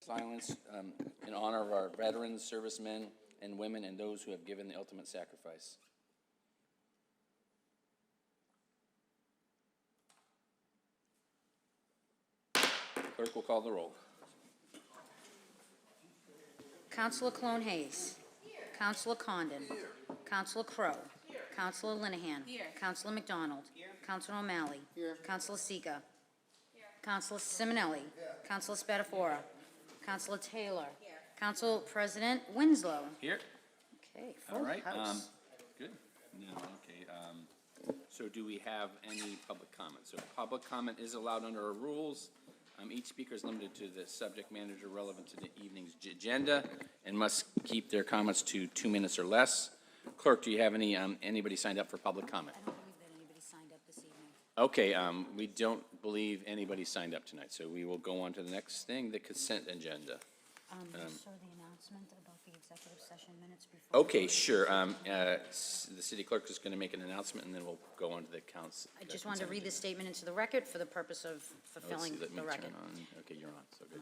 silence in honor of our veterans, servicemen, and women, and those who have given the ultimate sacrifice. Clerk will call the roll. Councilor Clone Hayes. Councilor Condon. Councilor Crowe. Councilor Linehan. Councilor McDonald. Councilor O'Malley. Councilor Sika. Councilor Simonelli. Councilor Spatafora. Councilor Taylor. Council President Winslow. Here. Okay, All full right. house. Good. No, okay. So do we have any public comment? So public comment is allowed under our rules. Each speaker is limited to the subject matter relevant to the evening's agenda and must keep their comments to 2 minutes or less. Clerk, do you have anybody signed up for public comment? I don't believe that anybody signed up this evening. Okay, we don't believe anybody signed up tonight, so we will go on to the next thing, the consent agenda. Sir, the announcement about the executive session minutes before. Okay, sure. The city clerk is going to make an announcement, and then we'll go on to the council. I just wanted to read the statement into the record for the purpose of fulfilling Let me the record. turn on. Okay, you're on, so good.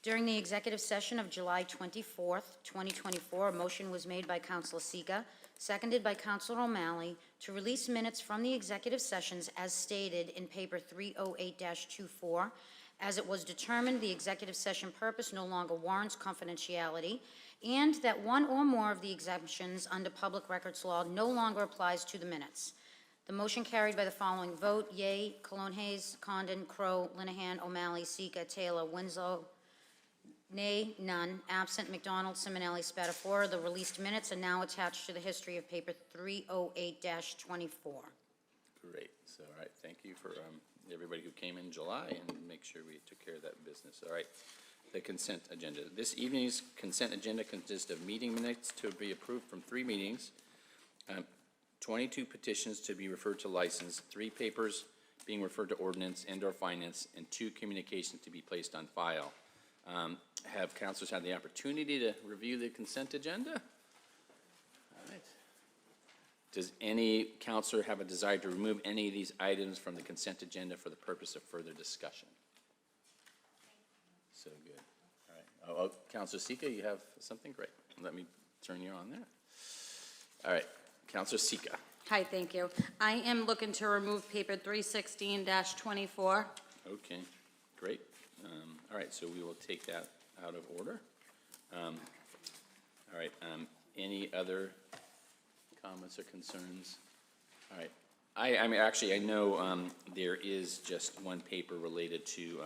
During the executive session of July 24th, 2024, a motion was made by Councilor Sika, seconded by Councilor O'Malley, to release minutes from the executive sessions as stated in paper 308-24. As it was determined, the executive session purpose no longer warrants confidentiality, and that one or more of the exemptions under public records law no longer applies to the minutes. The motion carried by the following vote: yea, Cologne Hayes, Condon, Crowe, Linehan, O'Malley, Sika, Taylor, Winslow. Nay, none. Absent, McDonald, Simonelli, Spatafora. The released minutes are now attached to the history of paper 308-24. Great. So, all right, thank you for everybody who came in July, and make sure we took care of that business. All right, the consent agenda. This evening's consent agenda consists of meeting minutes to be approved from 3 meetings, 22 petitions to be referred to license, 3 papers being referred to ordinance and/or finance, and 2 communications to be placed on file. Have councilors had the opportunity to review the consent agenda? All right. Does any councilor have a desire to remove any of these items from the consent agenda for the purpose of further discussion? So good. All right. Oh, Councilor Sika, you have something? Great. Let me turn you on there. All right. Councilor Sika. Hi, thank you. I am looking to remove paper 316-24. Okay, great. All right, so we will take that out of order. All right, any other comments or concerns? All right, I mean, actually, I know there is just one paper related to,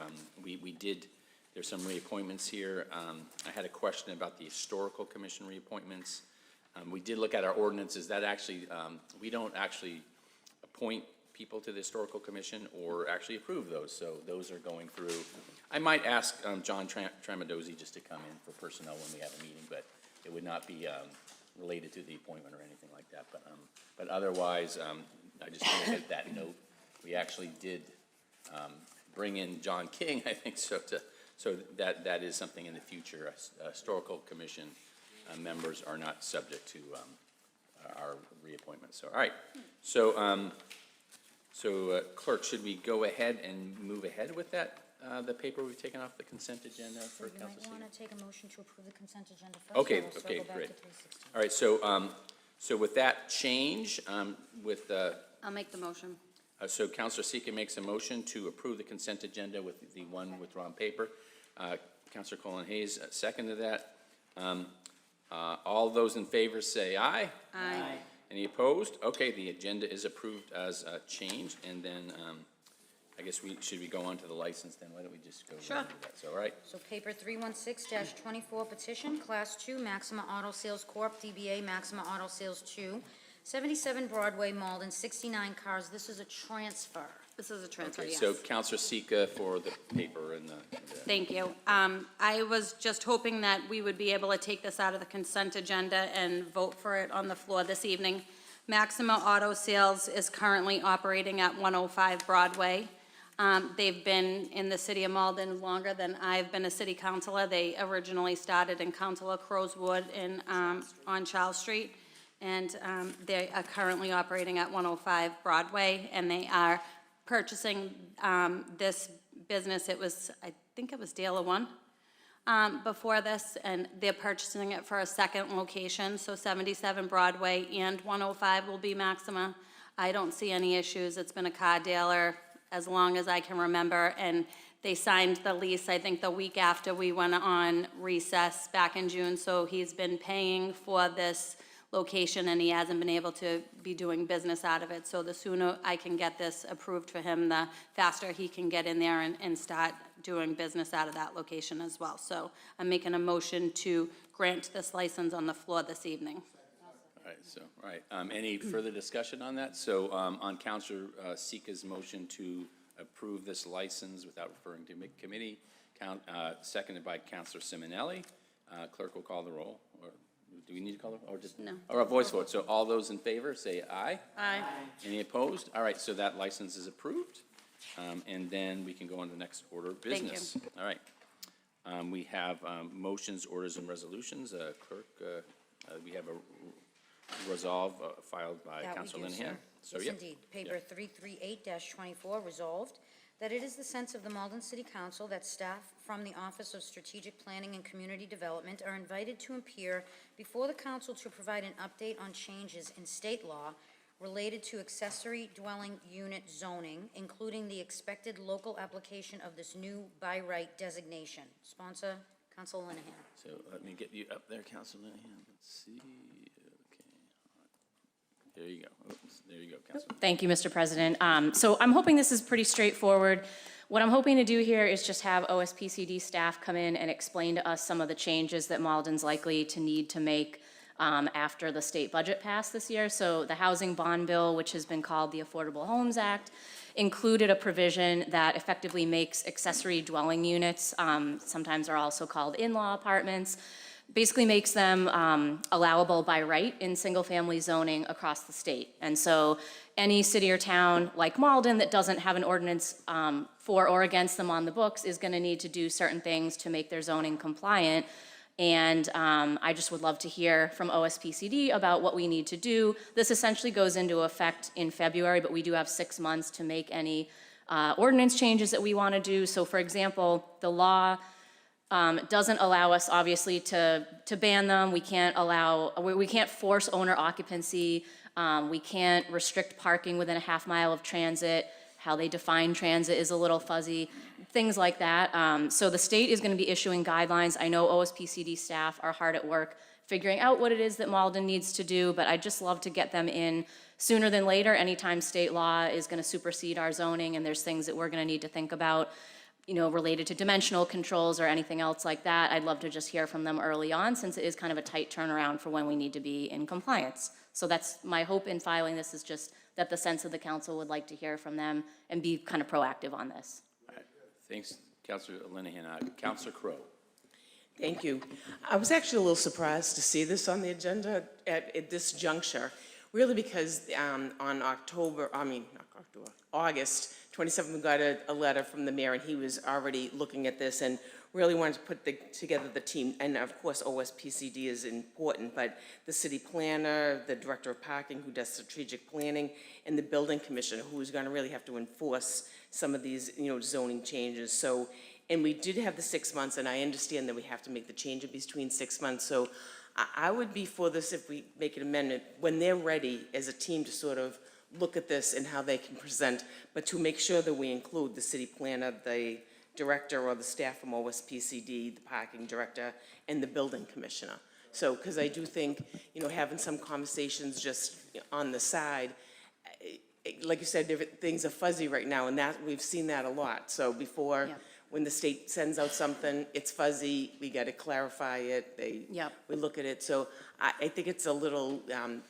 there's some reappointments here. I had a question about the Historical Commission reappointments. We did look at our ordinances. That actually, we don't actually appoint people to the Historical Commission or actually approve those, so those are going through. I might ask John Tramadozzi just to come in for personnel when we have a meeting, but it would not be related to the appointment or anything like that. But otherwise, I just want to hit that note. We actually did bring in John King, I think, so that is something in the future. Historical Commission members are not subject to our reappointment. So, all right. So, Clerk, should we go ahead and move ahead with that, the paper we've taken off the consent agenda for So you Council might Seaton? want to take a motion to approve the consent agenda first. Okay, and we'll okay, circle back great. to 316. All right, so with that change, I'll make the motion. so Councilor Sika makes a motion to approve the consent agenda with the one withdrawn paper. Councilor Colin Hayes, second to that. All those in favor say aye. Aye. Any opposed? Okay, the agenda is approved as changed, and then I guess should we go on to the license then? Why don't we just go Sure. right into that? So, all right. So paper 316-24 petition, Class 2, Maxima Auto Sales Corp., DBA Maxima Auto Sales 2, 77 Broadway, Malden, 69 cars. This is a transfer. This is a transfer, Okay, yes. so Councilor Sika for the paper and the Thank you. I was just hoping that we would be able to take this out of the consent agenda and vote for it on the floor this evening. Maxima Auto Sales is currently operating at 105 Broadway. They've been in the city of Malden longer than I've been a city councilor. They originally started in Councilor Crowswood on Charles Street, and they are currently operating at 105 Broadway, and they are purchasing this business. I think it was Dale One. before this, and they're purchasing it for a second location, so 77 Broadway and 105 will be Maxima. I don't see any issues. It's been a car dealer as long as I can remember, and they signed the lease, I think, the week after we went on recess back in June, so he's been paying for this location, and he hasn't been able to be doing business out of it. So the sooner I can get this approved for him, the faster he can get in there and start doing business out of that location as well. So I'm making a motion to grant this license on the floor this evening. All right, any further discussion on that? So on Councilor Sika's motion to approve this license without referring to committee, seconded by Councilor Simonelli. Clerk will call the roll. Or do we need to call it? Or just No. Or a voice vote? So all those in favor say aye. Aye. Any opposed? All right, so that license is approved. And then we can go on to the next order of Thank you. business. All right. We have motions, orders, and resolutions. Clerk, we have a resolve filed by That we Councilor do, Linehan. sir. Yes, indeed. Paper 338-24, resolved that it is the sense of the Malden City Council that staff from the Office of Strategic Planning and Community Development are invited to appear before the council to provide an update on changes in state law related to accessory dwelling unit zoning, including the expected local application of this new by right designation. Sponsor, Council Linehan. So let me get you up there, Councilor Linehan. Let's see. Okay. There you go. Oops. There you go, Councilor. Thank you, Mr. President. So I'm hoping this is pretty straightforward. What I'm hoping to do here is just have OSPCD staff come in and explain to us some of the changes that Malden's likely to need to make after the state budget passed this year. So the housing bond bill, which has been called the Affordable Homes Act, included a provision that effectively makes accessory dwelling units, sometimes are also called in-law apartments, basically makes them allowable by right in single-family zoning across the state. And so any city or town like Malden that doesn't have an ordinance for or against them on the books is going to need to do certain things to make their zoning compliant. And I just would love to hear from OSPCD about what we need to do. This essentially goes into effect in February, but we do have 6 months to make any ordinance changes that we want to do. So for example, the law doesn't allow us, obviously, to ban them. We can't force owner occupancy. We can't restrict parking within a half mile of transit. How they define transit is a little fuzzy, things like that. So the state is going to be issuing guidelines. I know OSPCD staff are hard at work figuring out what it is that Malden needs to do, but I'd just love to get them in sooner than later. Anytime state law is going to supersede our zoning and there's things that we're going to need to think about, you know, related to dimensional controls or anything else like that, I'd love to just hear from them early on, since it is kind of a tight turnaround for when we need to be in compliance. So that's my hope in filing this, is just that the sense of the council would like to hear from them and be kind of proactive on this. All right. Thanks, Councilor Linehan. Councilor Crowe. Thank you. I was actually a little surprised to see this on the agenda at this juncture, really because on August 27th, we got a letter from the mayor, and he was already looking at this and really wanted to put together the team. And of course, OSPCD is important, but the city planner, the director of parking who does strategic planning, and the building commissioner who's going to really have to enforce some of these, you know, zoning changes. So, and we did have the 6 months, and I understand that we have to make the change in between 6 months. So I would be for this if we make an amendment when they're ready as a team to sort of look at this and how they can present, but to make sure that we include the city planner, the director or the staff from OSPCD, the parking director, and the building commissioner. So, because I do think, you know, having some conversations just on the side, like you said, things are fuzzy right now, and that we've seen that a lot. So before, Yeah. when the state sends out something, it's fuzzy, we got to clarify it, we look at it. So I think it's a little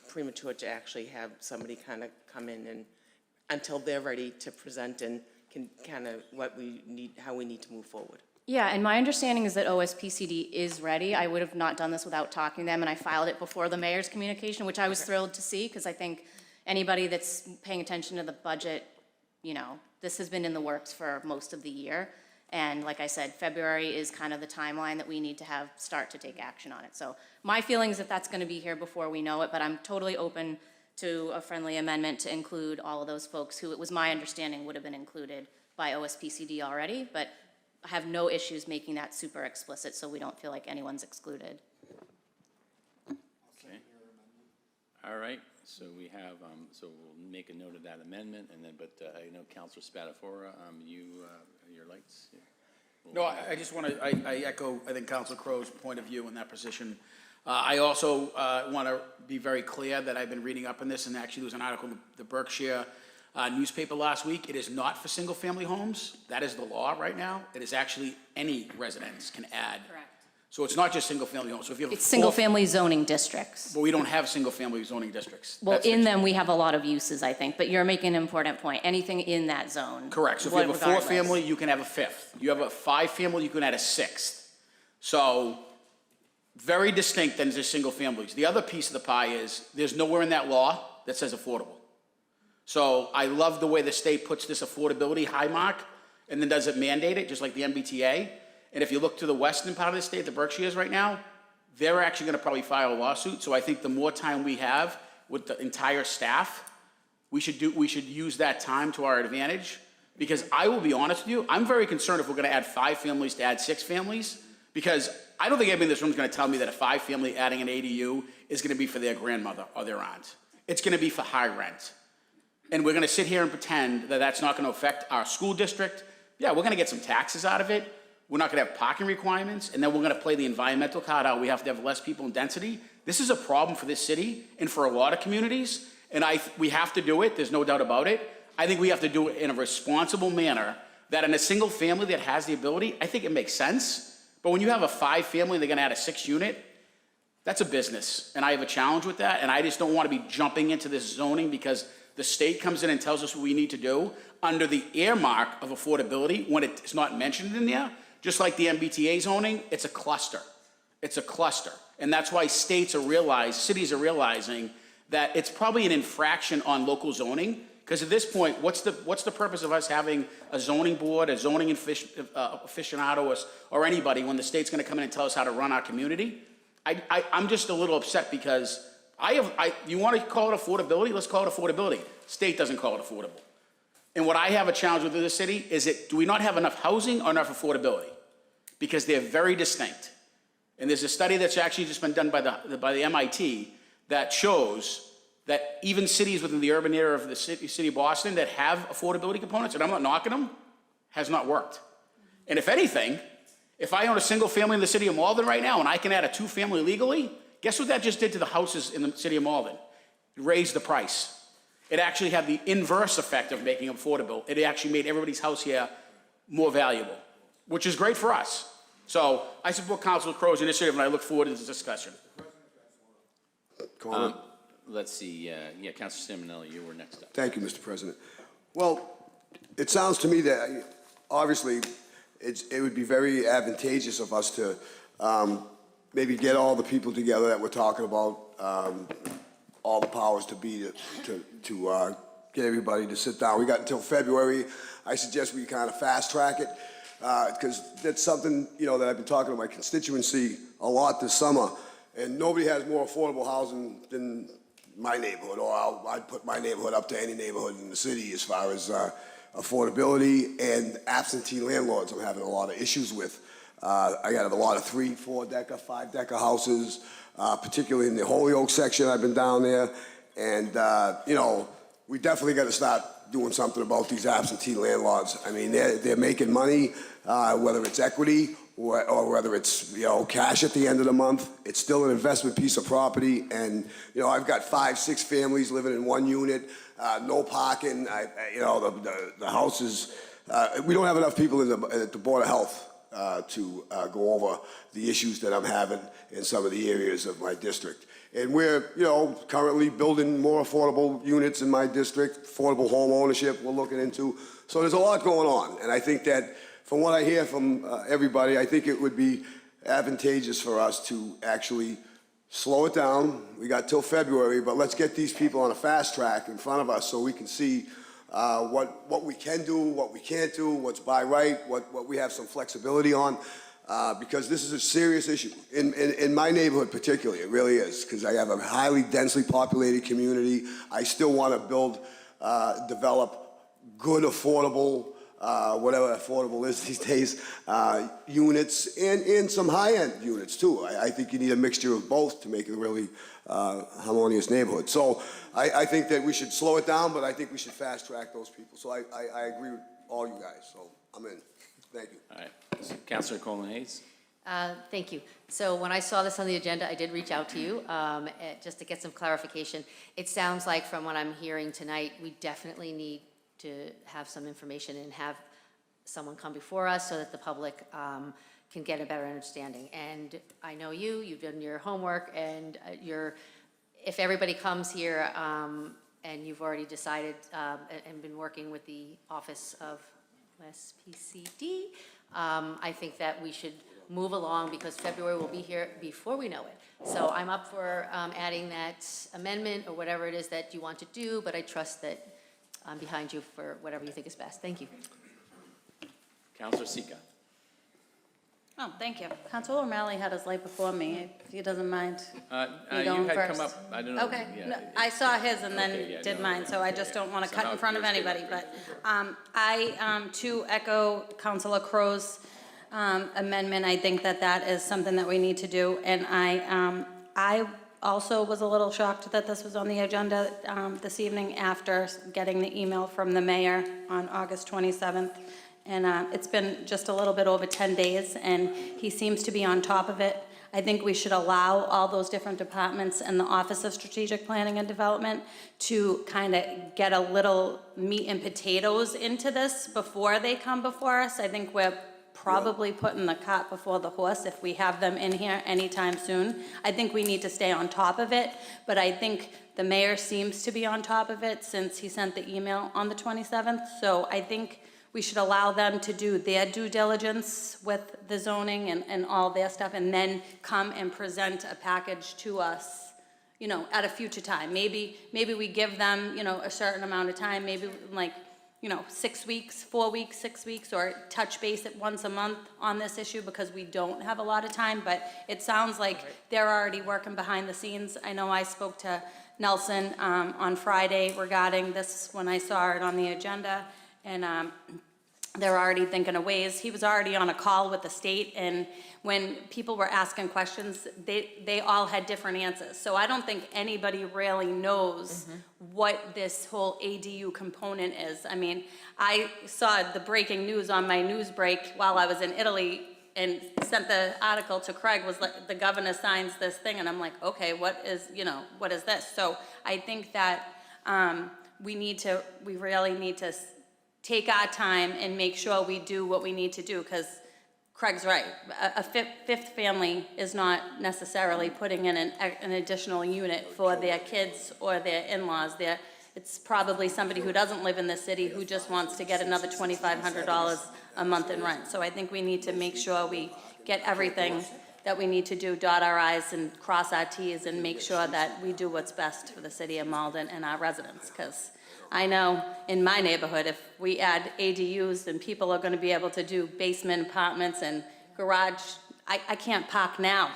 premature to actually have somebody kind of come in and, until they're ready to present and can kind of what we need, how we need to move forward. Yeah, and my understanding is that OSPCD is ready. I would have not done this without talking to them, and I filed it before the mayor's communication, which I was thrilled to see, because I think anybody that's paying attention to the budget, you know, this has been in the works for most of the year. And like I said, February is kind of the timeline that we need to have start to take action on it. So my feeling is that that's going to be here before we know it, but I'm totally open to a friendly amendment to include all of those folks who it was my understanding would have been included by OSPCD already, but have no issues making that super explicit so we don't feel like anyone's excluded. Okay. All right, so we have, so we'll make a note of that amendment, and then, but I know Councilor Spatafora, your lights? No, I just want to, I echo, I think, Council Crow's point of view in that position. I also want to be very clear that I've been reading up on this, and actually there was an article in the Berkshire newspaper last week. It is not for single-family homes. That is the law right now. It is actually any residence can add. Correct. So it's not just single-family homes. So if you have It's single-family zoning districts. But we don't have single-family zoning districts. Well, That's the- in them, we have a lot of uses, I think, but you're making an important point. Anything in that zone. Correct. So if you have a regardless. four-family, you can have a fifth. You have a five-family, you can add a sixth. So very distinct than just single families. The other piece of the pie is there's nowhere in that law that says affordable. So I love the way the state puts this affordability high mark and then does it mandate it, just like the MBTA. And if you look to the western part of the state, the Berkshires right now, they're actually going to probably file a lawsuit. So I think the more time we have with the entire staff, we should use that time to our advantage. Because I will be honest with you, I'm very concerned if we're going to add 5 families to add 6 families, because I don't think anybody in this room is going to tell me that a 5-family adding an ADU is going to be for their grandmother or their aunt. It's going to be for high rent. And we're going to sit here and pretend that that's not going to affect our school district. Yeah, we're going to get some taxes out of it. We're not going to have parking requirements, and then we're going to play the environmental card out. We have to have less people in density. This is a problem for this city and for a lot of communities, and we have to do it. There's no doubt about it. I think we have to do it in a responsible manner that in a single family that has the ability, I think it makes sense. But when you have a 5-family and they're going to add a 6 unit, that's a business, and I have a challenge with that, and I just don't want to be jumping into this zoning because the state comes in and tells us what we need to do under the earmark of affordability when it's not mentioned in there. Just like the MBTA zoning, it's a cluster. It's a cluster. And that's why cities are realizing that it's probably an infraction on local zoning. Because at this point, what's the purpose of us having a zoning board, a zoning aficionado, or anybody when the state's going to come in and tell us how to run our community? I'm just a little upset because you want to call it affordability? Let's call it affordability. State doesn't call it affordable. And what I have a challenge with in this city is do we not have enough housing or enough affordability? Because they're very distinct. And there's a study that's actually just been done by the MIT that shows that even cities within the urban area of the city of Boston that have affordability components, and I'm not knocking them, has not worked. And if anything, if I own a single family in the city of Malden right now and I can add a 2-family legally, guess what that just did to the houses in the city of Malden? It raised the price. It actually had the inverse effect of making it affordable. It actually made everybody's house here more valuable, which is great for us. So I support Councilor Crow's initiative, and I look forward to this discussion. Comment? Let's see, Councilor Simonelli, you were next up. Thank you, Mr. President. Well, it sounds to me that obviously it would be very advantageous of us to maybe get all the people together that we're talking about, all the powers to be to get everybody to sit down. We got until February. I suggest we kind of fast track it because that's something, that I've been talking to my constituency a lot this summer, and nobody has more affordable housing than my neighborhood, or I'd put my neighborhood up to any neighborhood in the city as far as affordability and absentee landlords I'm having a lot of issues with. I got a lot of 3, 4-decker, 5-decker houses, particularly in the Holyoke section. I've been down there, and we definitely got to start doing something about these absentee landlords. I mean, they're making money, whether it's equity or whether it's cash at the end of the month. It's still an investment piece of property, and I've got 5, 6 families living in one unit, no parking. The house is. We don't have enough people at the Board of Health to go over the issues that I'm having in some of the areas of my district. And we're, currently building more affordable units in my district, affordable home ownership we're looking into. So there's a lot going on. And I think that from what I hear from everybody, I think it would be advantageous for us to actually slow it down. We got till February, but let's get these people on a fast track in front of us so we can see what we can do, what we can't do, what's by right, what we have some flexibility on, because this is a serious issue. In my neighborhood particularly, it really is, because I have a highly densely populated community. I still want to develop good, affordable whatever affordable is these days, units, and some high-end units too. I think you need a mixture of both to make it a really harmonious neighborhood. So I think that we should slow it down, but I think we should fast-track those people. So I agree with all you guys, so I'm in. Thank you. All right. So Councilor Coleman Hayes? Thank you. So when I saw this on the agenda, I did reach out to you just to get some clarification. It sounds like from what I'm hearing tonight, we definitely need to have some information and have someone come before us so that the public can get a better understanding. And I know you've done your homework, and if everybody comes here and you've already decided and been working with the Office of OSPCD, I think that we should move along because February will be here before we know it. So I'm up for adding that amendment or whatever it is that you want to do, but I trust that I'm behind you for whatever you think is best. Thank you. Councilor Sika? Oh, thank you. Councilor O'Malley had his light before me, if he doesn't mind. You going had first. come up, I don't know. Okay, yeah, no, I saw his and then Okay, yeah, did no, mine, so I just don't want to cut no, in front of yours came anybody, up but I, too, echo Councilor Crow's amendment. I think that that is something that we need to do, and I also was a little shocked that this was on the agenda this evening after getting the email from the mayor on August 27th. And it's been just a little bit over 10 days, and he seems to be on top of it. I think we should allow all those different departments and the Office of Strategic Planning and Development to kind of get a little meat and potatoes into this before they come before us. I think we're probably putting the cart before the horse if we have them in here anytime soon. I think we need to stay on top of it, but I think the mayor seems to be on top of it since he sent the email on the 27th. So I think we should allow them to do their due diligence with the zoning and all their stuff, and then come and present a package to us, you know, at a future time. Maybe we give them, you know, a certain amount of time, maybe like, you know, 6 weeks, 4 weeks, 6 weeks, or touch base at once a month on this issue because we don't have a lot of time, but it sounds like they're already working behind the scenes. I know I spoke to Nelson on Friday regarding this when I saw it on the agenda, and they're already thinking of ways. He was already on a call with the state, and when people were asking questions, they all had different answers. So I don't think anybody really knows what this whole ADU component is. I mean, I saw the breaking news on my news break while I was in Italy and sent the article to Craig, was like, the governor signs this thing, and I'm like, okay, what is this? So I think that we really need to take our time and make sure we do what we need to do, because Craig's right. A fifth family is not necessarily putting in an additional unit for their kids or their in-laws. It's probably somebody who doesn't live in the city who just wants to get another $2,500 a month in rent. So I think we need to make sure we get everything that we need to do, dot our i's and cross our t's, and make sure that we do what's best for the city of Malden and our residents, because I know in my neighborhood, if we add ADUs, then people are going to be able to do basement apartments and garage. I can't park now.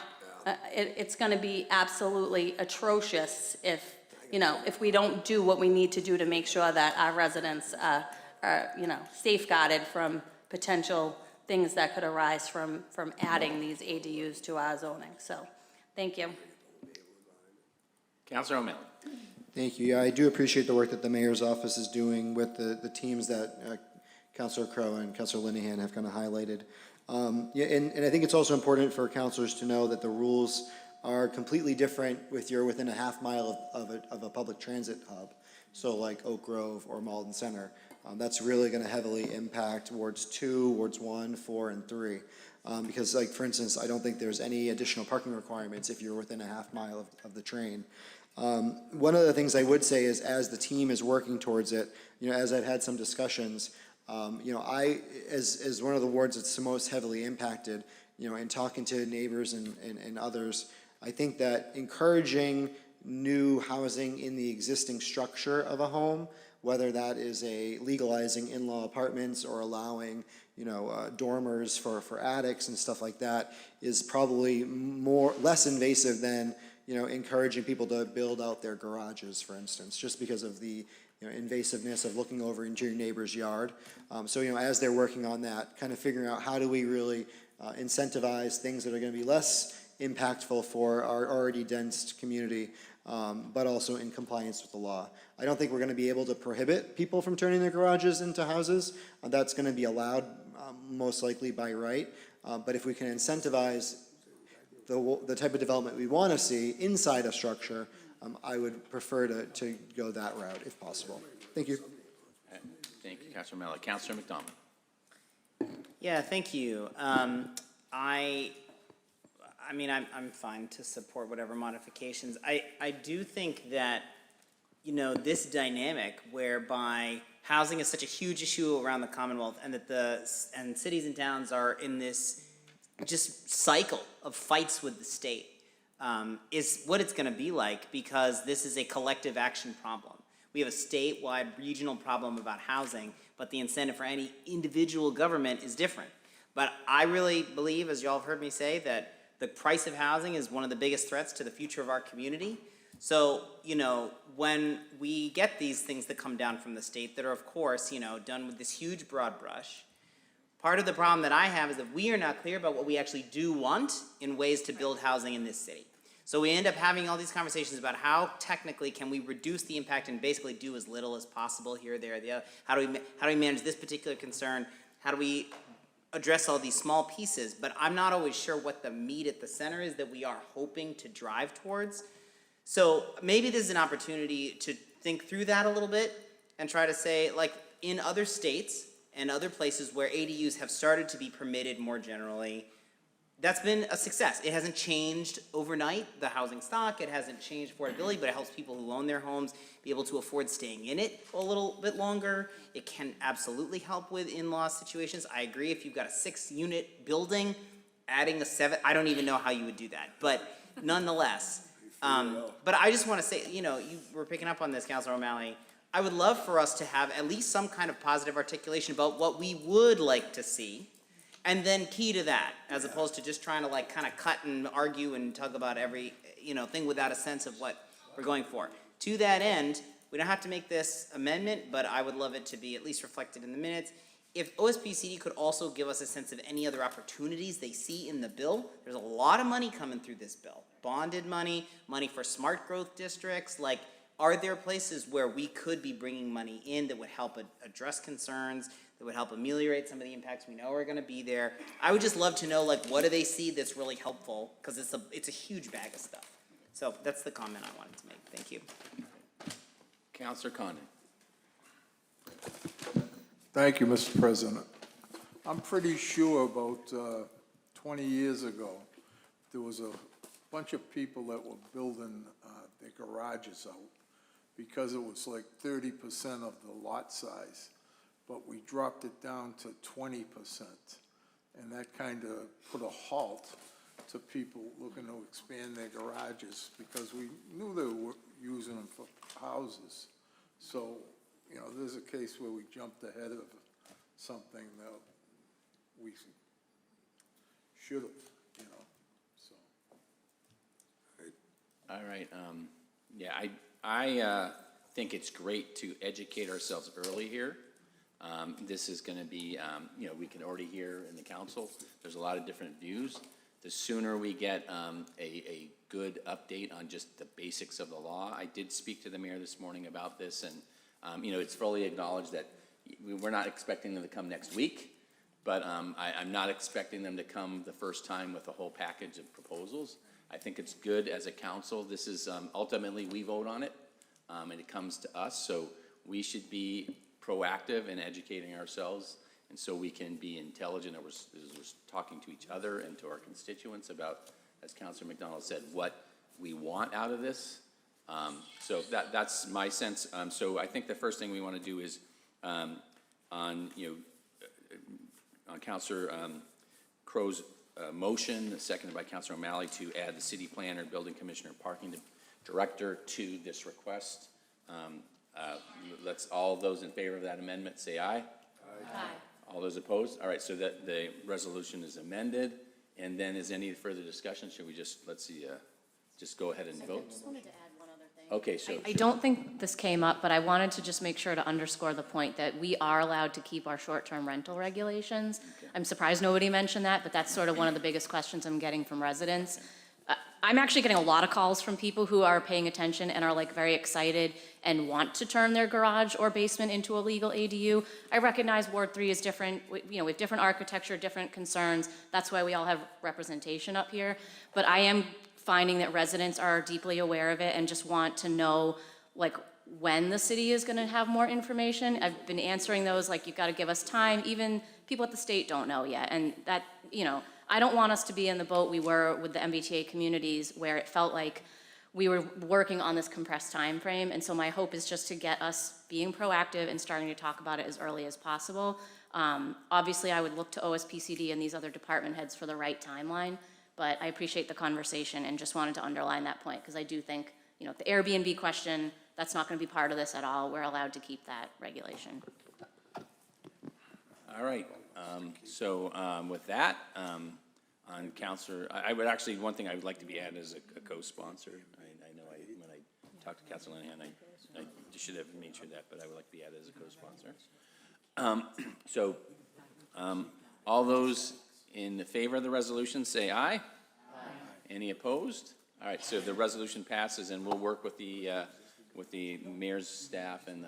It's going to be absolutely atrocious if we don't do what we need to do to make sure that our residents are safeguarded from potential things that could arise from adding these ADUs to our zoning. So, thank you. Councilor O'Malley? Thank you. Yeah, I do appreciate the work that the mayor's office is doing with the teams that Councilor Crowe and Councilor Linehan have kind of highlighted. Yeah, and I think it's also important for councilors to know that the rules are completely different if you're within a half mile of a public transit hub. So like Oak Grove or Malden Center. That's really going to heavily impact wards 2, wards 1, 4, and 3. Because, like, for instance, I don't think there's any additional parking requirements if you're within a half mile of the train. One of the things I would say is, as the team is working towards it, as I've had some discussions, I, as one of the wards that's the most heavily impacted, in talking to neighbors and others, I think that encouraging new housing in the existing structure of a home, whether that is legalizing in-law apartments or allowing, dormers for attics and stuff like that, is probably less invasive than, encouraging people to build out their garages, for instance, just because of the invasiveness of looking over into your neighbor's yard. So, as they're working on that, kind of figuring out how do we really incentivize things that are going to be less impactful for our already dense community, but also in compliance with the law. I don't think we're going to be able to prohibit people from turning their garages into houses. That's going to be allowed most likely by right. But if we can incentivize the type of development we want to see inside a structure, I would prefer to go that route if possible. Thank you. Thank you, Councilor O'Malley. Councilor McDonald. Yeah, thank you. I mean, I'm fine to support whatever modifications. I do think that, this dynamic whereby housing is such a huge issue around the Commonwealth, and that and cities and towns are in this just cycle of fights with the state, is what it's going to be like, because this is a collective action problem. We have a statewide, regional problem about housing, but the incentive for any individual government is different. But I really believe, as y'all have heard me say, that the price of housing is one of the biggest threats to the future of our community. So, when we get these things that come down from the state that are, of course, done with this huge broad brush, part of the problem that I have is that we are not clear about what we actually do want in ways to build housing in this city. So we end up having all these conversations about how technically can we reduce the impact and basically do as little as possible here, there, or the other. How do we manage this particular concern? How do we address all these small pieces? But I'm not always sure what the meat at the center is that we are hoping to drive towards. So maybe this is an opportunity to think through that a little bit and try to say, like, in other states and other places where ADUs have started to be permitted more generally, that's been a success. It hasn't changed overnight, the housing stock. It hasn't changed affordability, but it helps people who own their homes be able to afford staying in it a little bit longer. It can absolutely help with in-law situations. I agree, if you've got a 6-unit building, adding a 7, I don't even know how you would do that, but nonetheless. But I just want to say, you were picking up on this, Councilor O'Malley. I would love for us to have at least some kind of positive articulation about what we would like to see, and then key to that, as opposed to just trying to kind of cut and argue and tug about every, thing without a sense of what we're going for. To that end, we don't have to make this amendment, but I would love it to be at least reflected in the minutes. If OSPCD could also give us a sense of any other opportunities they see in the bill, there's a lot of money coming through this bill. Bonded money, money for smart growth districts, are there places where we could be bringing money in that would help address concerns, that would help ameliorate some of the impacts we know are going to be there? I would just love to know, what do they see that's really helpful, because it's a huge bag of stuff. So that's the comment I wanted to make. Thank you. Councilor Condon. Thank you, Mr. President. I'm pretty sure about 20 years ago, there was a bunch of people that were building their garages out because it was like 30% of the lot size, but we dropped it down to 20%. And that kind of put a halt to people looking to expand their garages because we knew they were using them for houses. So, there's a case where we jumped ahead of something that we should have, so. All right, I think it's great to educate ourselves early here. This is gonna be, we can already hear in the council, there's a lot of different views. The sooner we get a good update on just the basics of the law. I did speak to the mayor this morning about this, and it's fully acknowledged that we're not expecting them to come next week, but I'm not expecting them to come the first time with a whole package of proposals. I think it's good as a council. This is ultimately we vote on it, and it comes to us, so we should be proactive in educating ourselves, and so we can be intelligent as we're talking to each other and to our constituents about, as Councilor McDonald said, what we want out of this. So that's my sense. So I think the first thing we want to do is on Councilor Crow's motion, seconded by Councilor O'Malley, to add the city planner, building commissioner, parking director to this request. Let's all those in favor of that amendment say aye. Aye. All those opposed? All right, so that the resolution is amended. And then is any further discussion? Should we just, let's see, just go ahead and vote? I just wanted to add one other thing. Okay, so. I don't think this came up, but I wanted to just make sure to underscore the point that we are allowed to keep our short-term rental regulations. I'm surprised nobody mentioned that, but that's sort of one of the biggest questions I'm getting from residents. I'm actually getting a lot of calls from people who are paying attention and are like very excited and want to turn their garage or basement into a legal ADU. I recognize Ward 3 is different, you know, with different architecture, different concerns. That's why we all have representation up here. But I am finding that residents are deeply aware of it and just want to know, like, when the city is gonna have more information. I've been answering those, like, you've gotta give us time. Even people at the state don't know yet. And that, you know, I don't want us to be in the boat we were with the MBTA communities where it felt like we were working on this compressed time frame. And so my hope is just to get us being proactive and starting to talk about it as early as possible. Obviously, I would look to OSPCD and these other department heads for the right timeline, but I appreciate the conversation and just wanted to underline that point because I do think, you know, the Airbnb question, that's not gonna be part of this at all. We're allowed to keep that regulation. All right, with that, on Counselor, I would actually, one thing I would like to be added as a co-sponsor. I know when I talked to Counselor Linehan, I should have made sure that, but I would like to be added as a co-sponsor. All those in favor of the resolution, say aye. Aye. Any opposed? All right, so the resolution passes, and we'll work with the mayor's staff and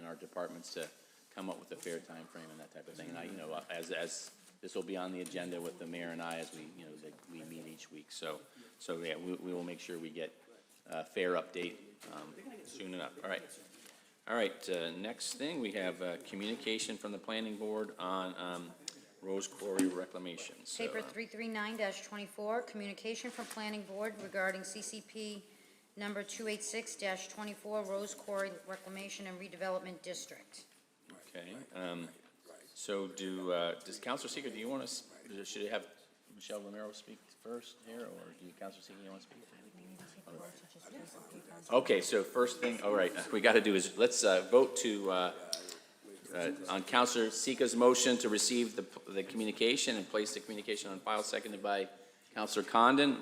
our departments to come up with a fair time frame and that type of thing. And as this will be on the agenda with the mayor and I as we, we meet each week. So yeah, we will make sure we get a fair update soon enough. All right, next thing, we have communication from the planning board on Rowe's Quarry Reclamation. So, Paper 339-24, communication from Planning Board regarding CCP number 286-24, Rowe's Quarry Reclamation and Redevelopment District. okay, does Councilor Seeker, do you want to, should I have Michelle Romero speak first here, or do you, Councilor Seeker, you want to speak? Okay, so first thing, all right, we got to do is, let's vote to, on Councilor Seeker's motion to receive the communication and place the communication on file, seconded by Councilor Condon.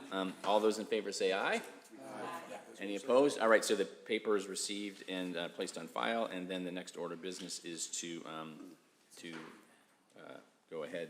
All those in favor say aye. Aye. Any opposed? All right, so the paper is received and placed on file, and then the next order of business is to go ahead.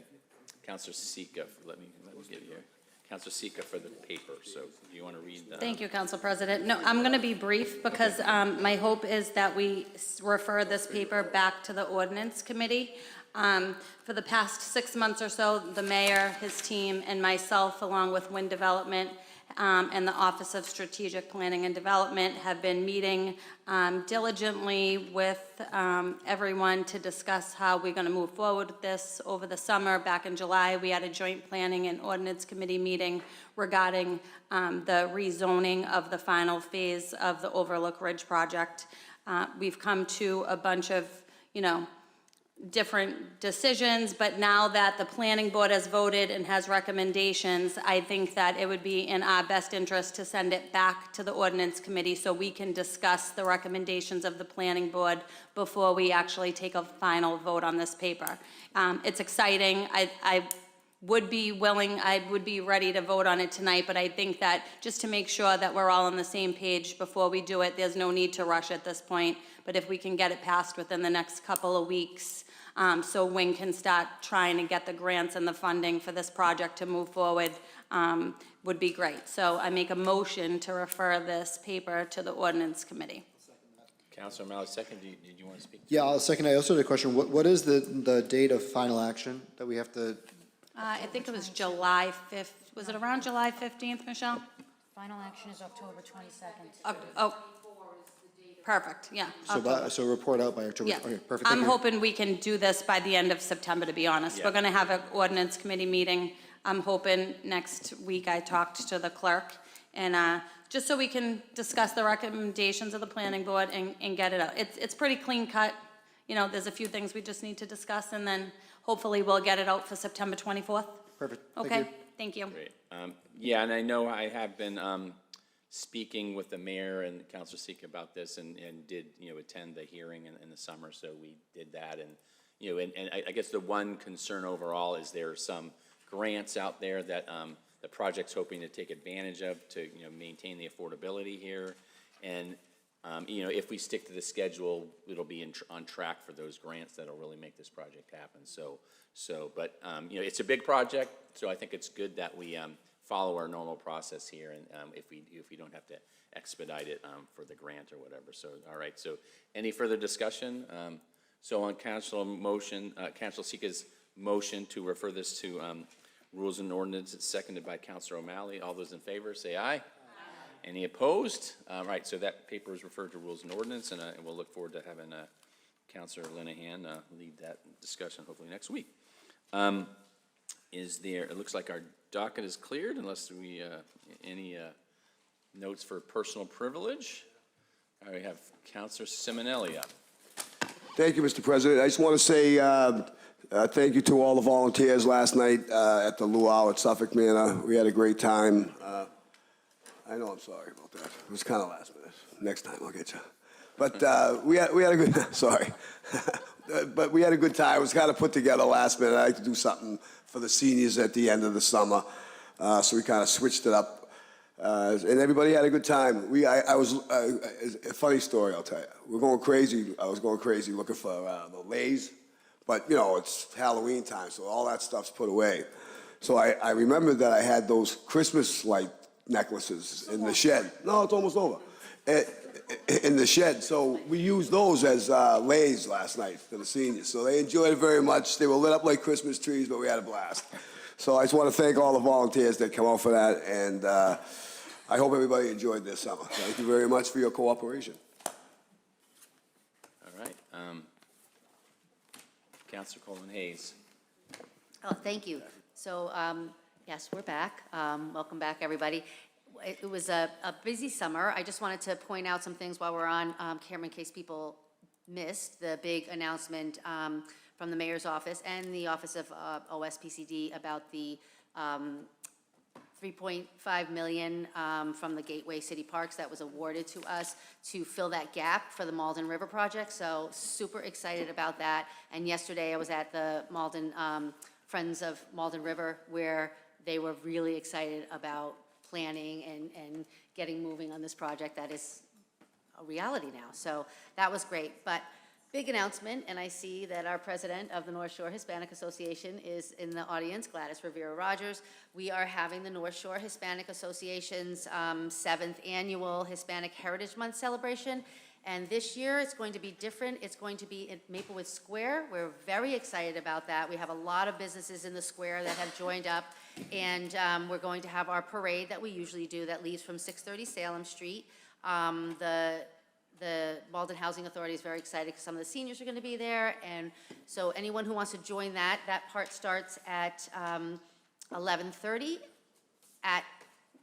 Councilor Seeker, let me get here. Councilor Seeker for the paper, so do you want to read that? Thank you, Council President. No, I'm going to be brief because my hope is that we refer this paper back to the Ordinance Committee. For the past 6 months or so, the mayor, his team, and myself, along with Wind Development and the Office of Strategic Planning and Development, have been meeting diligently with everyone to discuss how we're going to move forward with this. Over the summer, back in July, we had a joint planning and ordinance committee meeting regarding the rezoning of the final phase of the Overlook Ridge project. We've come to a bunch of, different decisions, but now that the planning board has voted and has recommendations, I think that it would be in our best interest to send it back to the ordinance committee so we can discuss the recommendations of the planning board before we actually take a final vote on this paper. It's exciting. I would be willing, I would be ready to vote on it tonight, but I think that just to make sure that we're all on the same page before we do it, there's no need to rush at this point. But if we can get it passed within the next couple of weeks, so Wing can start trying to get the grants and the funding for this project to move forward, would be great. So I make a motion to refer this paper to the Ordinance Committee. Councilor O'Malley, second, did you want to speak? Yeah, I'll second. I also had a question. What is the date of final action that we have to? I think it was July 5th. Was it around July 15th, Michelle? Final action is October 22nd. Oh, perfect, yeah. So report out by October. Yeah. Okay, perfect. I'm Thank you. hoping we can do this by the end of September, to be honest. Yeah. We're gonna have an ordinance committee meeting. I'm hoping next week. I talked to the clerk, and just so we can discuss the recommendations of the planning board and get it out. It's pretty clean cut. There's a few things we just need to discuss, and then hopefully we'll get it out for September 24th. Perfect. Thank Okay, you. thank you. Great. Yeah, and I know I have been speaking with the mayor and Councilor Seeker about this, and did attend the hearing in the summer. So we did that, and I guess the one concern overall is there are some grants out there that the project's hoping to take advantage of to maintain the affordability here, and if we stick to the schedule, it'll be on track for those grants that'll really make this project happen. But it's a big project, so I think it's good that we follow our normal process here, and if we don't have to expedite it for the grant or whatever. So, all right. So, any further discussion? So, on Council Sika's motion to refer this to Rules and Ordinances, seconded by Councilor O'Malley. All those in favor, say aye. Aye. Any opposed? Right. So that paper is referred to Rules and Ordinance, and we'll look forward to having Councilor Linehan lead that discussion hopefully next week. It looks like our docket is cleared unless we, any notes for personal privilege. All right, we have Councilor Simonelli up. Thank you, Mr. President. I just want to say thank you to all the volunteers last night at the Luau at Suffolk Manor. We had a great time. I know, I'm sorry about that. It was kind of last minute. Next time I'll get you. But we had a good, sorry. But we had a good time. It was kind of put together last minute. I like to do something for the seniors at the end of the summer. So we kind of switched it up. And everybody had a good time. A funny story, I'll tell you. We're going crazy. I was going crazy looking for the Lays. But, it's Halloween time, so all that stuff's put away. So I remembered that I had those Christmas light necklaces in the shed. No, it's almost over. In the shed. So we used those as Lays last night for the seniors. So they enjoyed it very much. They were lit up like Christmas trees, but we had a blast. So I just want to thank all the volunteers that come out for that, and I hope everybody enjoyed this summer. Thank you very much for your cooperation. All right. Councilor Coleman Hayes. Oh, thank you. So, yes, we're back. Welcome back, everybody. It was a busy summer. I just wanted to point out some things while we're on camera in case people missed the big announcement from the mayor's office and the office of OSPCD about the $3.5 million from the Gateway City Parks that was awarded to us to fill that gap for the Malden River project. So super excited about that. And yesterday I was at the Malden Friends of Malden River, where they were really excited about planning and getting moving on this project that is a reality now. So that was great. But big announcement, and I see that our president of the North Shore Hispanic Association is in the audience, Gladys Rivera Rogers. We are having the North Shore Hispanic Association's 7th annual Hispanic Heritage Month celebration. And this year it's going to be different. It's going to be in Maplewood Square. We're very excited about that. We have a lot of businesses in the square that have joined up, and we're going to have our parade that we usually do that leaves from 630 Salem Street. The Malden Housing Authority is very excited because some of the seniors are going to be there, and so anyone who wants to join that part starts at 11:30 at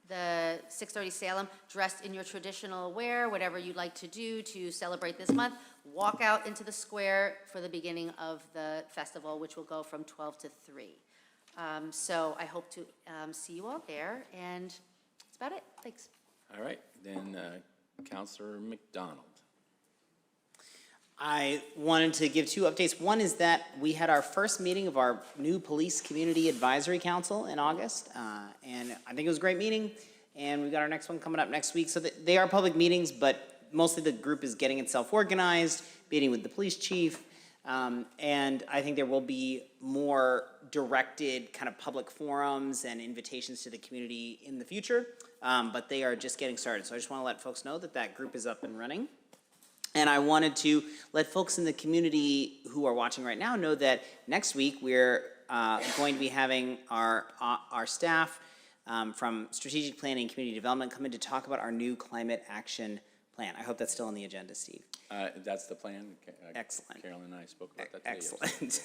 the 630 Salem, dressed in your traditional wear, whatever you'd like to do to celebrate this month. Walk out into the square for the beginning of the festival, which will go from 12 to 3. So I hope to see you all there, and that's about it. Thanks. All right, then Councilor McDonald. I wanted to give 2 updates. One is that we had our first meeting of our new Police Community Advisory Council in August, and I think it was a great meeting, and we've got our next one coming up next week. So they are public meetings, but mostly the group is getting itself organized, meeting with the police chief, and I think there will be more directed kind of public forums and invitations to the community in the future, but they are just getting started. So I just want to let folks know that that group is up and running. And I wanted to let folks in the community who are watching right now know that next week we're going to be having our staff from Strategic Planning and Community Development come in to talk about our new climate action plan. I hope that's still on the agenda, Steve. That's the plan. Excellent. Carolyn and I spoke about that today. Excellent.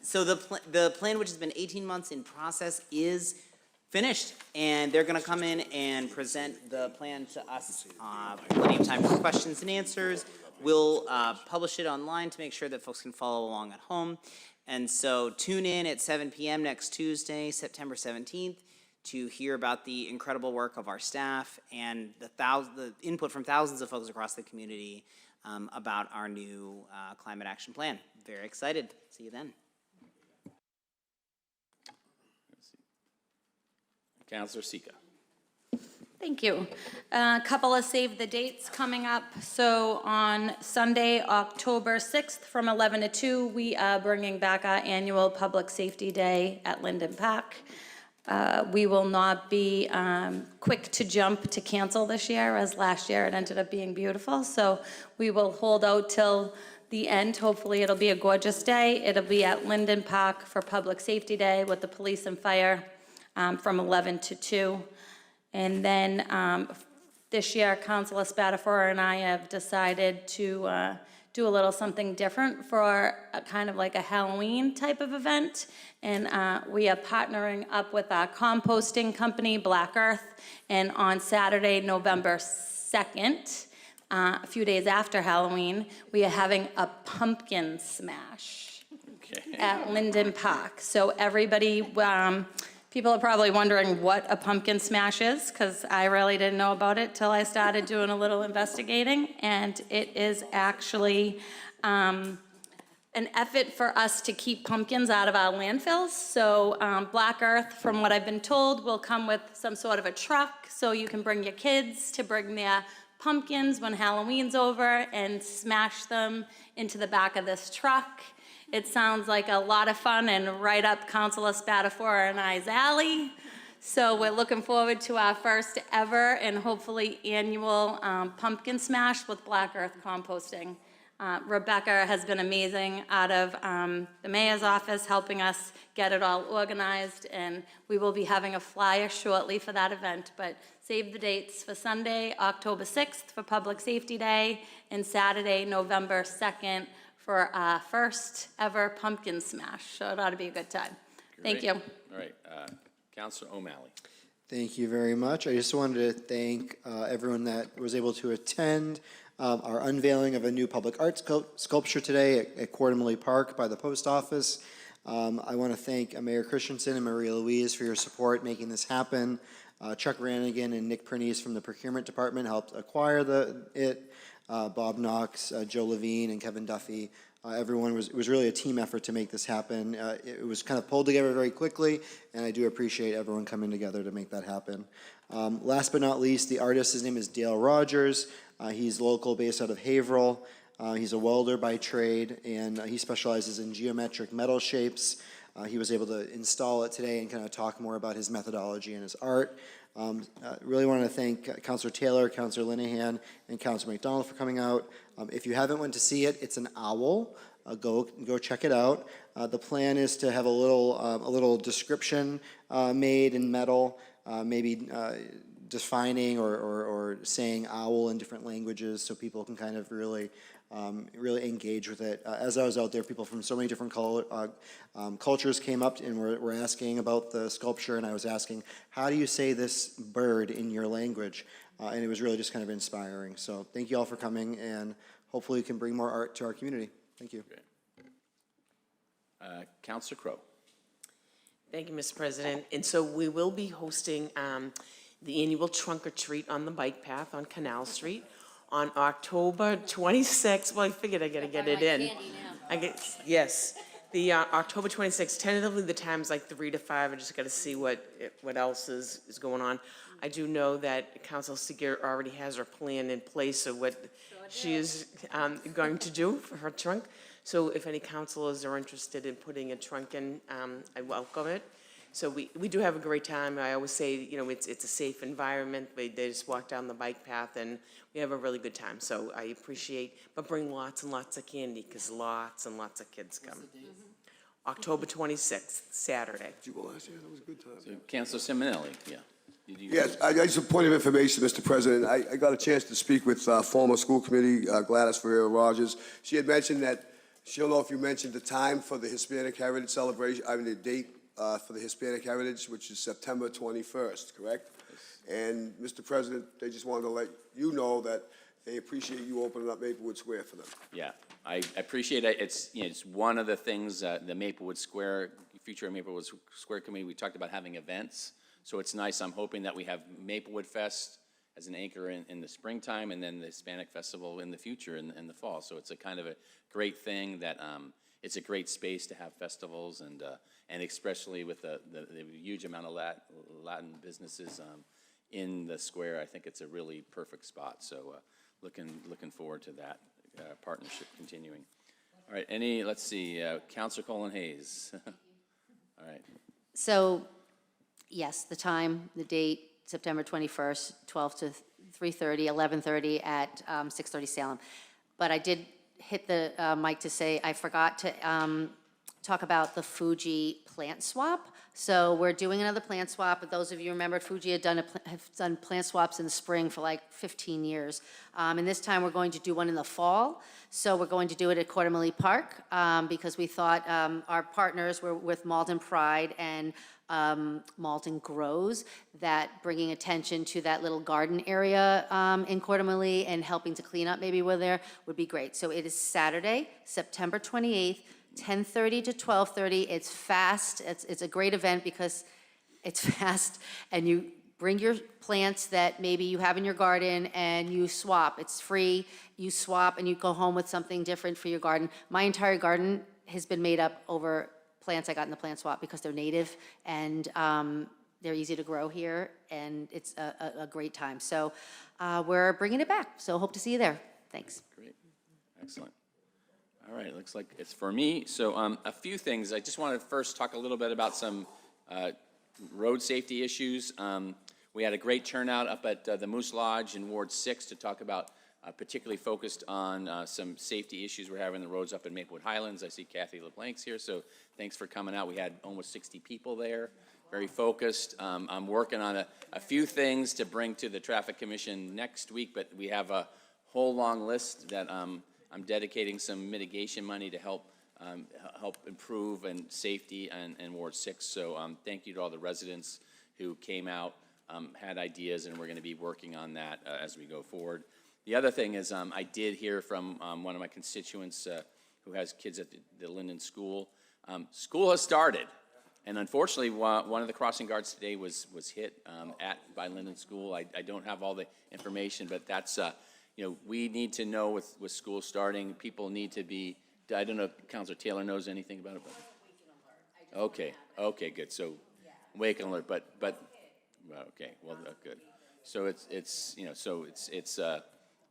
So the plan, which has been 18 months in process, is finished, and they're gonna come in and present the plan to us. Plenty of time for questions and answers. We'll publish it online to make sure that folks can follow along at home. And so tune in at 7 p.m. next Tuesday, September 17th, to hear about the incredible work of our staff and the input from thousands of folks across the community about our new climate action plan. Very excited. See you then. Councilor Sika. Thank you. A couple of save the dates coming up. So on Sunday, October 6th, from 11 to 2, we are bringing back our annual Public Safety Day at Linden Park. We will not be quick to jump to cancel this year, as last year it ended up being beautiful. So we will hold out till the end. Hopefully it'll be a gorgeous day. It'll be at Linden Park for Public Safety Day with the police and fire from 11 to 2. And then this year, Councilor Spatafora and I have decided to do a little something different for a kind of like a Halloween type of event. And we are partnering up with our composting company, Black Earth. And on Saturday, November 2nd, a few days after Halloween, we are having a pumpkin smash at Linden Park. So everybody, people are probably wondering what a pumpkin smash is, because I really didn't know about it till I started doing a little investigating. And it is actually an effort for us to keep pumpkins out of our landfills. So Black Earth, from what I've been told, will come with some sort of a truck, so you can bring your kids to bring their pumpkins when Halloween's over and smash them into the back of this truck. It sounds like a lot of fun and right up Councilor Spatafora and I's alley. So we're looking forward to our first ever and hopefully annual pumpkin smash with Black Earth Composting. Rebecca has been amazing out of the mayor's office, helping us get it all organized, and we will be having a flyer shortly for that event. But save the dates for Sunday, October 6th for Public Safety Day, and Saturday, November 2nd for our first ever pumpkin smash. So it ought to be a good time. Thank you. All right, Councilor O'Malley. Thank you very much. I just wanted to thank everyone that was able to attend our unveiling of a new public art sculpture today at Quartermilly Park by the post office. I want to thank Mayor Christensen and Maria Louise for your support making this happen. Chuck Rannigan and Nick Pernice from the procurement department helped acquire it. Bob Knox, Joe Levine, and Kevin Duffy. Everyone it was really a team effort to make this happen. It was kind of pulled together very quickly, and I do appreciate everyone coming together to make that happen. Last but not least, the artist, his name is Dale Rogers. He's local, based out of Haverhill. He's a welder by trade, and he specializes in geometric metal shapes. He was able to install it today and kind of talk more about his methodology and his art. Really want to thank Councilor Taylor, Councilor Linehan, and Councilor McDonald for coming out. If you haven't went to see it, it's an owl. Go check it out. The plan is to have a little description made in metal, maybe defining or saying owl in different languages, so people can kind of really engage with it. As I was out there, people from so many different cultures came up and were asking about the sculpture, and I was asking, how do you say this bird in your language? And it was really just kind of inspiring. So thank you all for coming, and hopefully we can bring more art to our community. Thank you. Councilor Crowe. Thank you, Mr. President. And so we will be hosting the annual trunk or treat on the bike path on Canal Street on October 26th. Well, I figured I gotta get it in. Yes, the October 26th, tentatively the time's like 3 to 5. I just gotta see what else is going on. I do know that Council Seeger already has her plan in place of what she is going to do for her trunk. So if any councilors are interested in putting a trunk in, I welcome it. So we do have a great time. I always say, you know, it's a safe environment. They just walk down the bike path and we have a really good time. So I appreciate, but bring lots and lots of candy because lots and lots of kids come. October 26th, Saturday. Did you go last year? That was a good time. So Councilor Simonelli, yeah. Yes, I just a point of information, Mr. President. I got a chance to speak with former school committee Gladys Ferreira Rogers. She had mentioned that, she don't know if you mentioned the time for the Hispanic Heritage Celebration, I mean the date for the Hispanic Heritage, which is September 21st, correct? Yes. And Mr. President, they just wanted to let you know that they appreciate you opening up Maplewood Square for them. Yeah, I appreciate it. It's, you know, it's one of the things, the Maplewood Square, future Maplewood Square Committee, we talked about having events. So it's nice. I'm hoping that we have Maplewood Fest as an anchor in the springtime, and then the Hispanic Festival in the future in the fall. So it's a kind of a great thing that it's a great space to have festivals, and especially with the huge amount of Latin businesses, in the square. I think it's a really perfect spot, so looking forward to that partnership continuing. All right, let's see, Councilor Colin Hayes. All right. So, yes, the time, the date, September 21st, 12 to 3:30, 11:30 at 630 Salem. But I did hit the mic to say I forgot to talk about the Fuji plant swap. So we're doing another plant swap. But those of you remember, Fuji have done plant swaps in the spring for like 15 years. And this time we're going to do one in the fall. So we're going to do it at Quartermilly Park because we thought our partners were with Malden Pride and Malden Grows, that bringing attention to that little garden area in Quartermilly and helping to clean up maybe we're there would be great. So it is Saturday, September 28th, 10:30 to 12:30. It's fast. It's a great event because it's fast, and you bring your plants that maybe you have in your garden and you swap. It's free. You swap and you go home with something different for your garden. My entire garden has been made up over plants I got in the plant swap because they're native and they're easy to grow here, and it's a great time. So we're bringing it back. So hope to see you there. Thanks. Great, excellent. All right, looks like it's for me. So a few things. I just want to first talk a little bit about some road safety issues. We had a great turnout up at the Moose Lodge in Ward 6 to talk about particularly focused on some safety issues we're having on the roads up in Maplewood Highlands. I see Kathy LeBlanc's here, so thanks for coming out. We had almost 60 people there, very focused. I'm working on a few things to bring to the Traffic Commission next week, but we have a whole long list that I'm dedicating some mitigation money to help improve and safety in Ward 6. So thank you to all the residents who came out, had ideas, and we're going to be working on that as we go forward. The other thing is I did hear from one of my constituents who has kids at the Linden School. School has started, and unfortunately one of the crossing guards today was hit by Linden School. I don't have all the information, but that's we need to know with school starting, people need to be, I don't know if Councilor Taylor knows anything about it, but okay, good. So wake and alert, but well, okay, well, good. So it's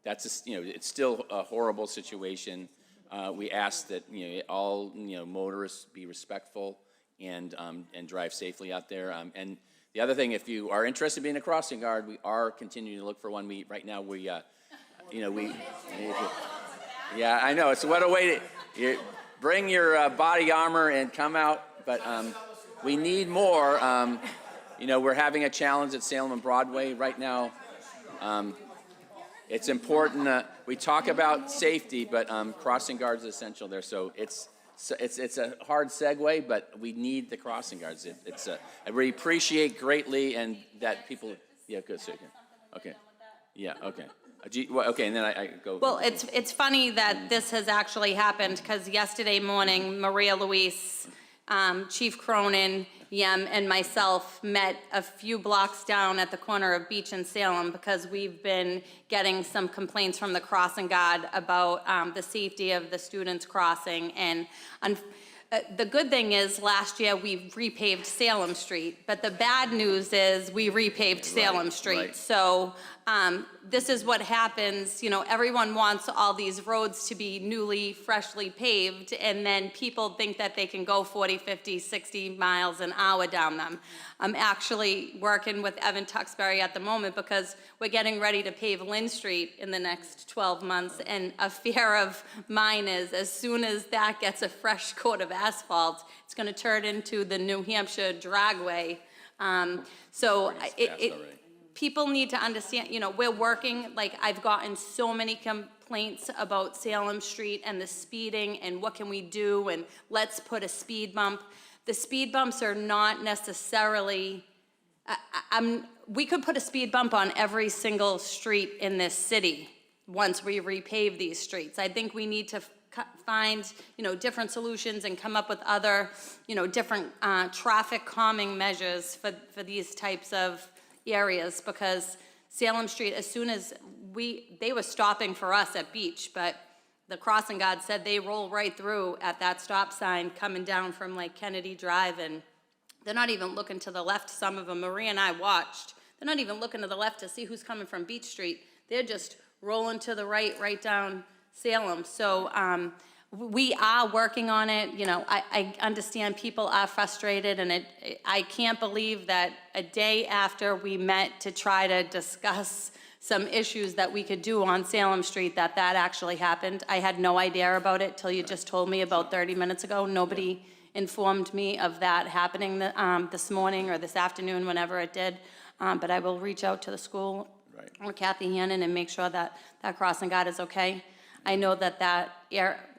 it's still a horrible situation. We ask that all motorists be respectful and drive safely out there. And the other thing, if you are interested in being a crossing guard, we are continuing to look for one. Right now yeah, I know. It's what a way to bring your body armor and come out. But we need more. We're having a challenge at Salem and Broadway right now. It's important. We talk about safety, but crossing guards is essential there. So it's a hard segue, but we need the crossing guards. I really appreciate greatly, and that people. Yeah, good. So, okay. Yeah. Okay. Okay, and then I go. Well, it's funny that this has actually happened because yesterday morning, Maria Luis, Chief Cronin, Yem, and myself met a few blocks down at the corner of Beach and Salem because we've been getting some complaints from the crossing guard about the safety of the students crossing. And the good thing is last year we repaved Salem Street, but the bad news is we repaved Salem Street. Right. So this is what happens, everyone wants all these roads to be newly, freshly paved, and then people think that they can go 40, 50, 60 miles an hour down them. I'm actually working with Evan Tuxbury at the moment because we're getting ready to pave Lynn Street in the next 12 months, and a fear of mine is as soon as that gets a fresh coat of asphalt, it's going to turn into the New Hampshire dragway. People need to understand, we're working, I've gotten so many complaints about Salem Street and the speeding and what can we do and let's put a speed bump. The speed bumps are not necessarily, we could put a speed bump on every single street in this city once we repave these streets. I think we need to find, different solutions and come up with other, different traffic calming measures for these types of areas, because Salem Street, as soon as they were stopping for us at Beach, but the crossing guard said they roll right through at that stop sign coming down from Kennedy Drive, and they're not even looking to the left. Some of them, Maria and I watched, They're not even looking to the left to see who's coming from Beach Street. They're just rolling to the right down Salem. So we are working on it. You know, I understand people are frustrated, and I can't believe that a day after we met to try to discuss some issues that we could do on Salem Street, that actually happened. I had no idea about it till you just told me about 30 minutes ago. Nobody informed me of that happening this morning or this afternoon, whenever it did. But I will reach out to the school or Kathy Hannon and make sure that crossing guard is okay. I know that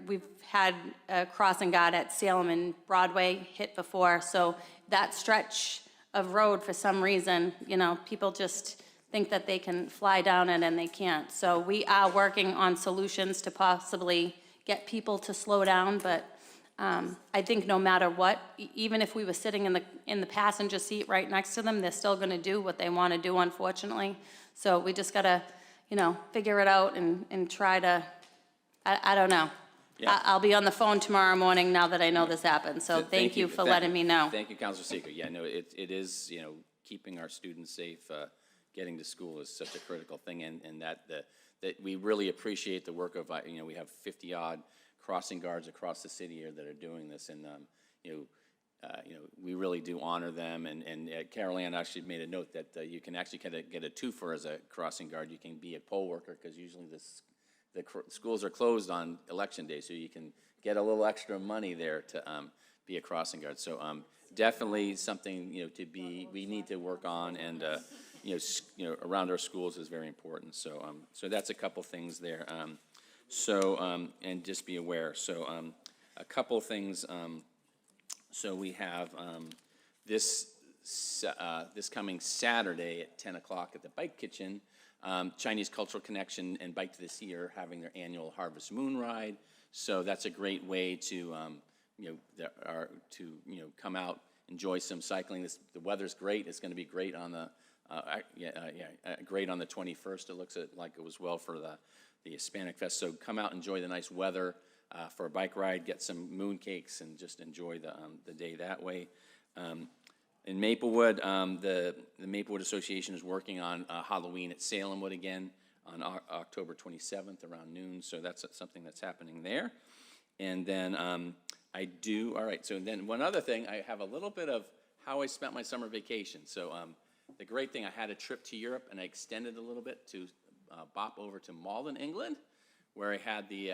we've had a crossing guard at Salem and Broadway hit before, so that stretch of road, for some reason, you know, people just think that they can fly down it and they can't. So we are working on solutions to possibly get people to slow down, but I think no matter what, even if we were sitting in the passenger seat right next to them, they're still gonna do what they wanna do, unfortunately. So we just gotta, you know, figure it out and try to, I don't know. Yeah. I'll be on the phone tomorrow morning now that I know this happened, so thank you for letting me know. Thank you, Councilor Seeger. Yeah, no, it is, you know, keeping our students safe, getting to school is such a critical thing, and that we really appreciate the work of, you know, we have 50-odd crossing guards across the city here that are doing this, and, you know, we really do honor them, and Carol Ann actually made a note that you can actually get a twofer as a crossing guard. You can be a poll worker, because usually the schools are closed on election day, so you can get a little extra money there to be a crossing guard. So definitely something, you know, we need to work on, and you know, around our schools is very important. So so that's a couple things there. And just be aware. So a couple things. So we have this coming Saturday at 10 o'clock at the Bike Kitchen. Chinese Cultural Connection and Bike to the Sea are having their annual Harvest Moon Ride. So that's a great way to, you know, come out, enjoy some cycling. The weather's great. It's going to be great on the, great on the 21st. It looks like it was well for the Hispanic Fest. So come out, enjoy the nice weather for a bike ride, get some moon cakes, and just enjoy the day that way. In Maplewood, the Maplewood Association is working on Halloween at Salemwood again on October 27th around noon, so that's something that's happening there. And then all right, so then one other thing, I have a little bit of how I spent my summer vacation. So the great thing, I had a trip to Europe, and I extended a little bit to bop over to Malden, England, where I had the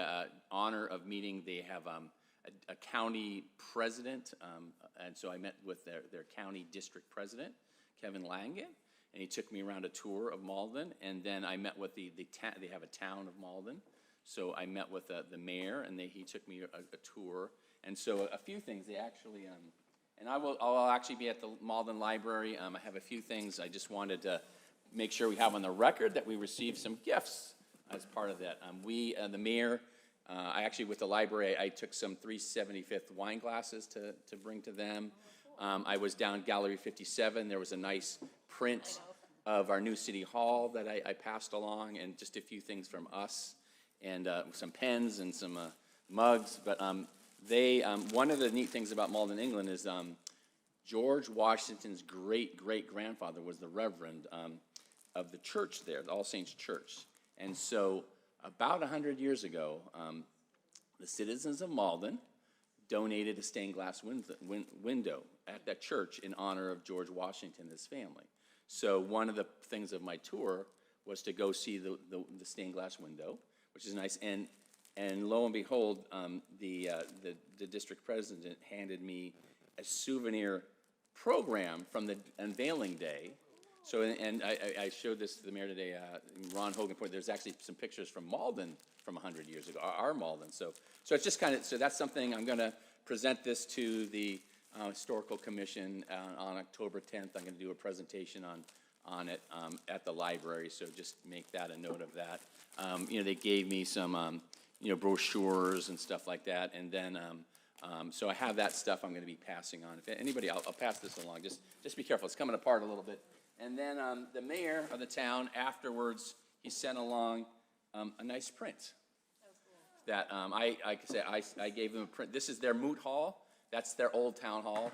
honor of meeting, they have a county president, and so I met with their county district president, Kevin Langen, and he took me around a tour of Malden, and then I met with they have a town of Malden, so I met with the mayor, and he took me a tour, and so a few things, they actually, and I'll actually be at the Malden Library. I have a few things I just wanted to make sure we have on the record that we received some gifts as part of that. The mayor, I actually, with the library, I took some 375th wine glasses to bring to them. I was down Gallery 57. There was a nice print of our new city hall that I passed along, and just a few things from us, and some pens and some mugs. But one of the neat things about Malden, England is George Washington's great-great-grandfather was the reverend of the church there, the All Saints Church. And so about 100 years ago, the citizens of Malden donated a stained glass window at that church in honor of George Washington and his family. So one of the things of my tour was to go see the stained glass window, which is nice. And lo and behold, the district president handed me a souvenir program from the unveiling day. So, and I showed this to the mayor today, Ron Hogan pointed, there's actually some pictures from Malden from 100 years ago, our Malden. So it's just kind of, so that's something, I'm going to present this to the Historical Commission on October 10th. I'm going to do a presentation on it at the library, so just make that a note of that. You know, they gave me some, you know, brochures and stuff like that, and then, so I have that stuff I'm going to be passing on. If anybody, I'll pass this along. Just be careful. It's coming apart a little bit. And then the mayor of the town, afterwards, he sent along a nice print. That I gave them a print. This is their moot hall. That's their old town hall.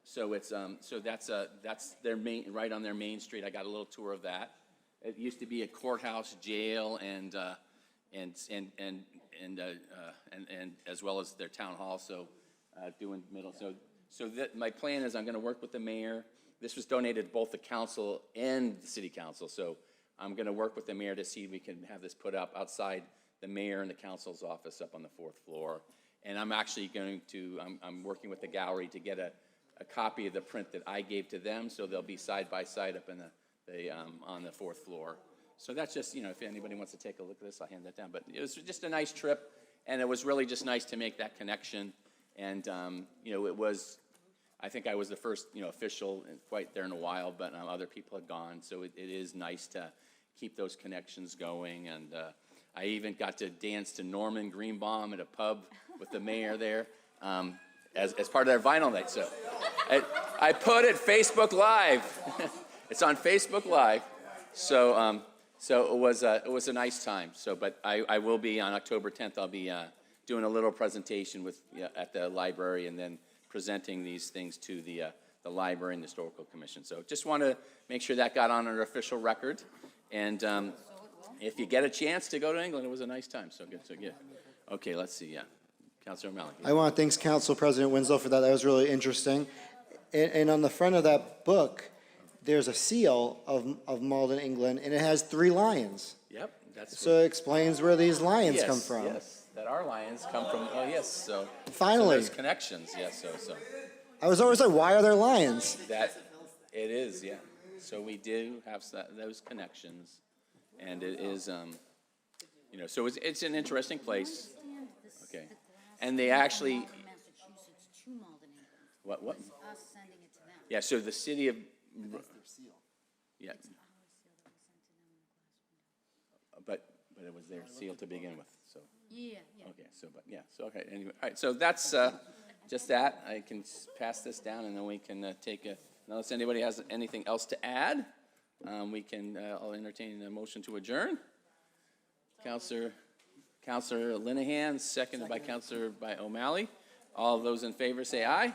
So it's, that's their main, right on their main street. I got a little tour of that. It used to be a courthouse, jail, and as well as their town hall, so, doing middle, so that, my plan is I'm gonna work with the mayor. This was donated to both the council and the city council, so I'm gonna work with the mayor to see if we can have this put up outside the mayor and the council's office up on the 4th floor. And I'm actually going to, I'm working with the gallery to get a copy of the print that I gave to them, so they'll be side by side up in on the 4th floor. So that's just, you know, if anybody wants to take a look at this, I'll hand that down. But it was just a nice trip, and it was really just nice to make that connection. And, you know, it was, I think I was the first, you know, official quite there in a while, but other people had gone. So it is nice to keep those connections going. And I even got to dance to Norman Greenbaum at a pub with the mayor there as part of their vinyl night. So I put it Facebook Live. It's on Facebook Live. So so it was a nice time. So, but I will be on October 10th. I'll be doing a little presentation with at the library, and then presenting these things to the library and the historical commission. So just want to make sure that got on an official record. And if you get a chance to go to England, it was a nice time. So good. So yeah. Okay, let's see. Yeah, Councilor O'Malley. I want to thank Council President Winslow for that. That was really interesting. And on the front of that book, there's a seal of Malden, England, and it has 3 lions. Yep, that's So it explains where these lions come from. Yes, that our lions come from. Oh, yes. So Finally. so there's connections. Yes. So I was always like, why are there lions? that it is. Yeah. So we do have those connections, and it is you know, so it's an interesting place. Okay, and they actually Massachusetts to Malden, England. what Us sending it to them. yeah. So the city of yeah. But it was their seal to begin with. So Yeah. okay. So but yeah. So okay. Anyway, all right. So that's just that. I can pass this down, and then we can take a. Unless anybody has anything else to add, we can. I'll entertain a motion to adjourn. Councilor Linehan, seconded by Councilor O'Malley. All of those in favor say aye.